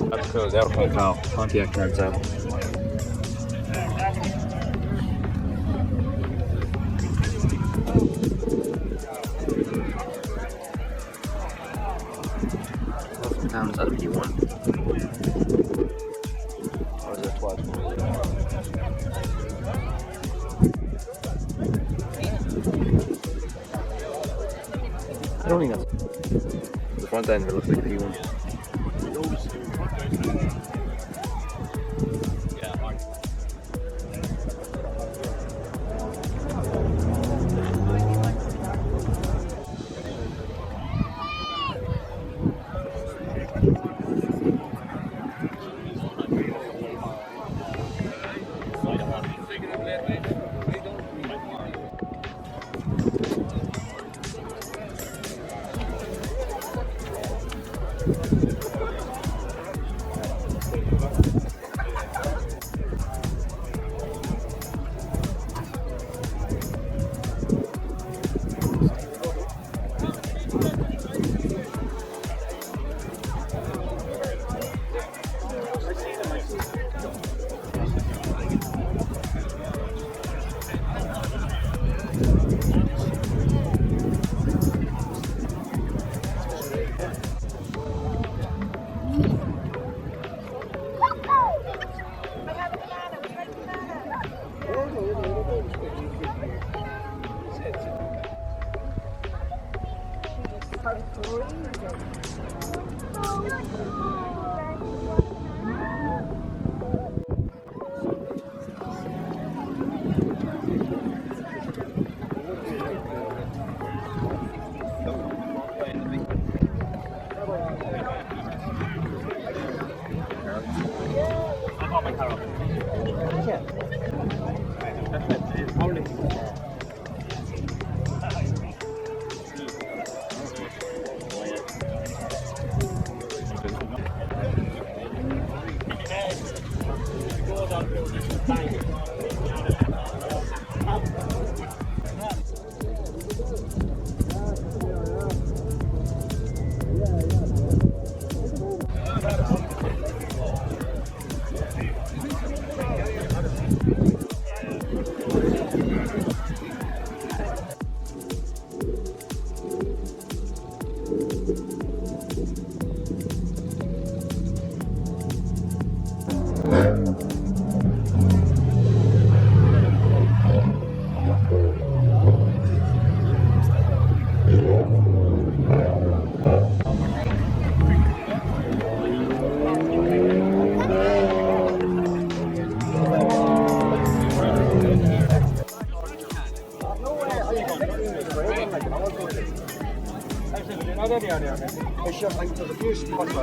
That's cool, they're quite cool. Pontiac turns out. Down is that P1. Or is it 12? I don't think that's the front end. It looks like a P1. It's just like there's a few spots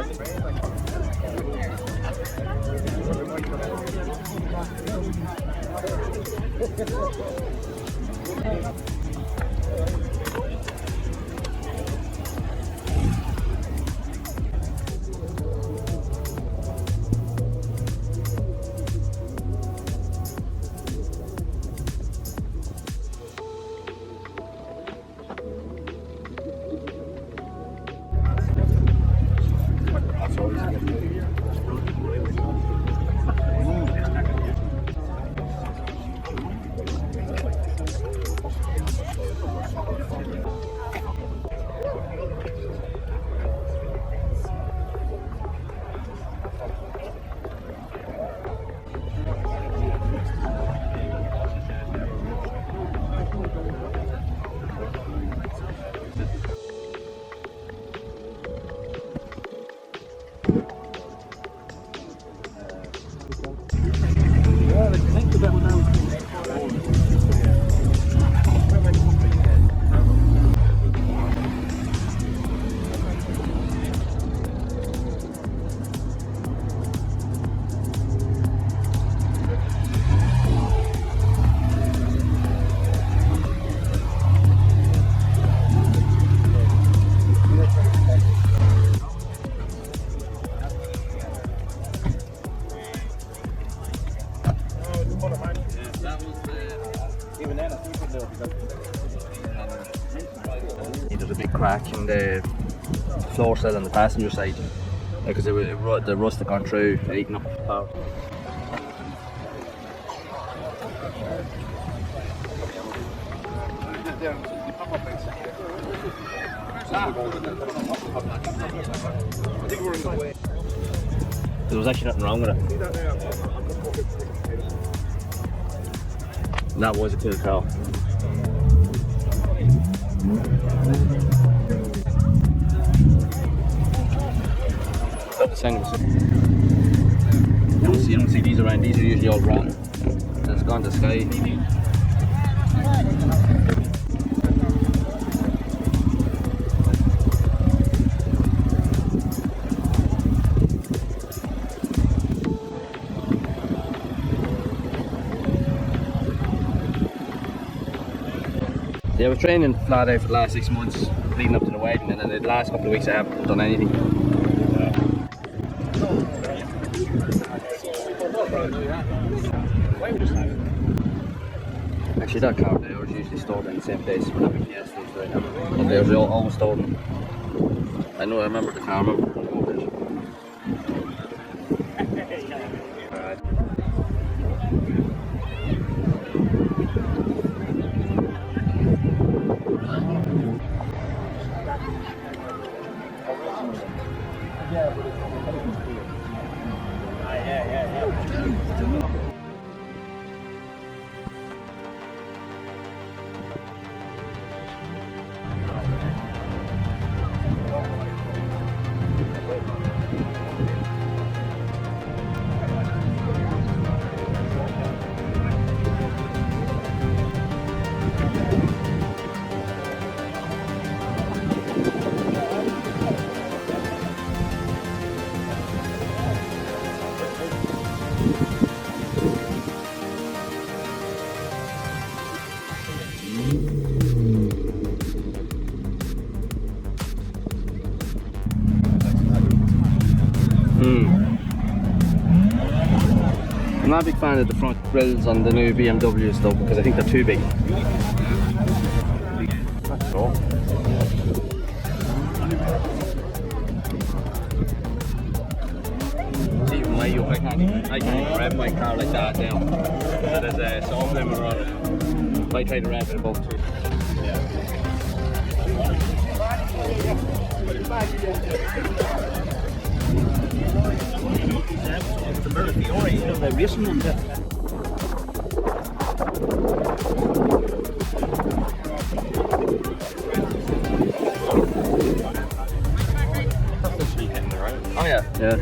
There's a big crack in the floor cell on the passenger side because the rust had gone through and eaten up the power. There was actually nothing wrong with it. That was a cool car. You don't see these around, these are usually all rotten. It's gone to sky. Yeah, I was training flat out for the last 6 months leading up to the wedding, and then the last couple of weeks I haven't done anything. Actually, that car there was usually stored in the same place where the BPS is right now. But they were always stored in. I remember the car, I remember the motor. I'm not a big fan of the front grills on the new BMWs though, because I think they're too big. That's all. See, even my I can't rev my car like that now. So there's a soft limit on it. If I try to rev it above 2. The racing one, Oh yeah. Yeah.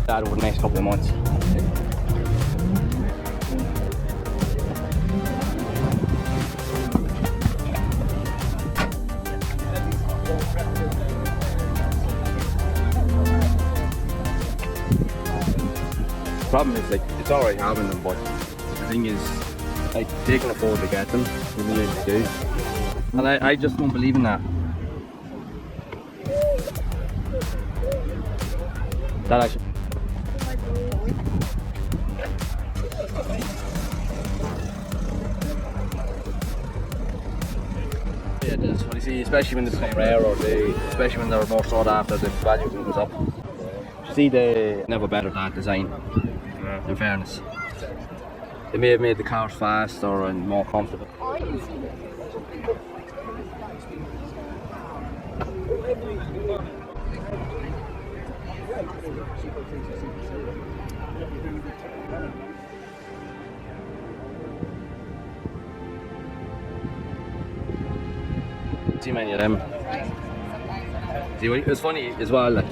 That over the next couple of months. The problem is, like, it's alright having them, but the thing is, like, they can afford to get them, they really do. And I just don't believe in that. That actually. Yeah, it is. What you see, especially when they become rare, or especially when they're more sought after, the value goes up. You see, they never bettered that design. In fairness, they may have made the cars faster and more comfortable. See many of them. See, it's funny as well, like,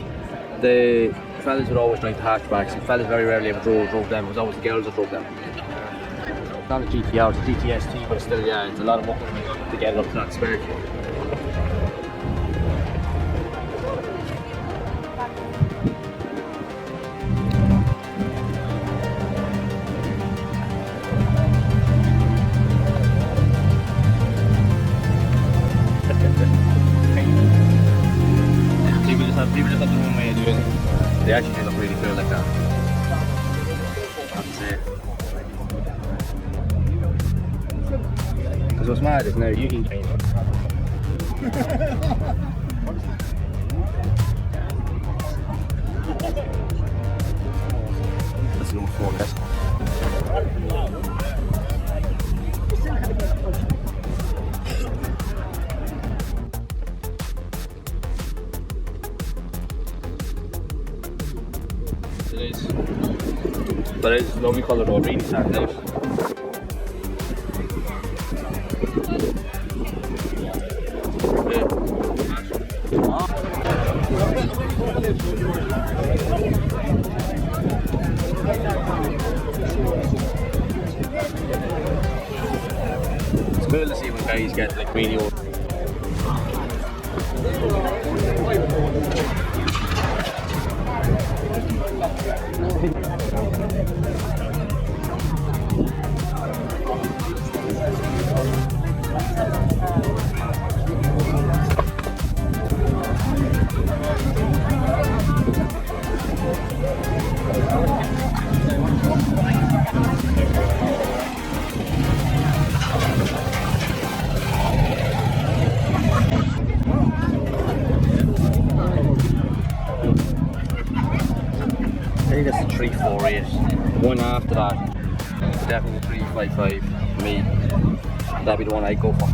the fellas would always drive the hatchbacks, and fellas very rarely ever drove them. It was always the girls that drove them. It's not a GTR, it's a GTST, but still, yeah, it's a lot of work to get it up to that spec. People just have the wrong way of doing it. They actually do look really cool like that. what's mad, isn't it? You can gain. That's number 4. That's it is. But it's lovely colour though, really stands out. It's cool to see when guys get like really old. I think that's the 348. One after that, definitely the 355 for me. That'd be the one I'd go for.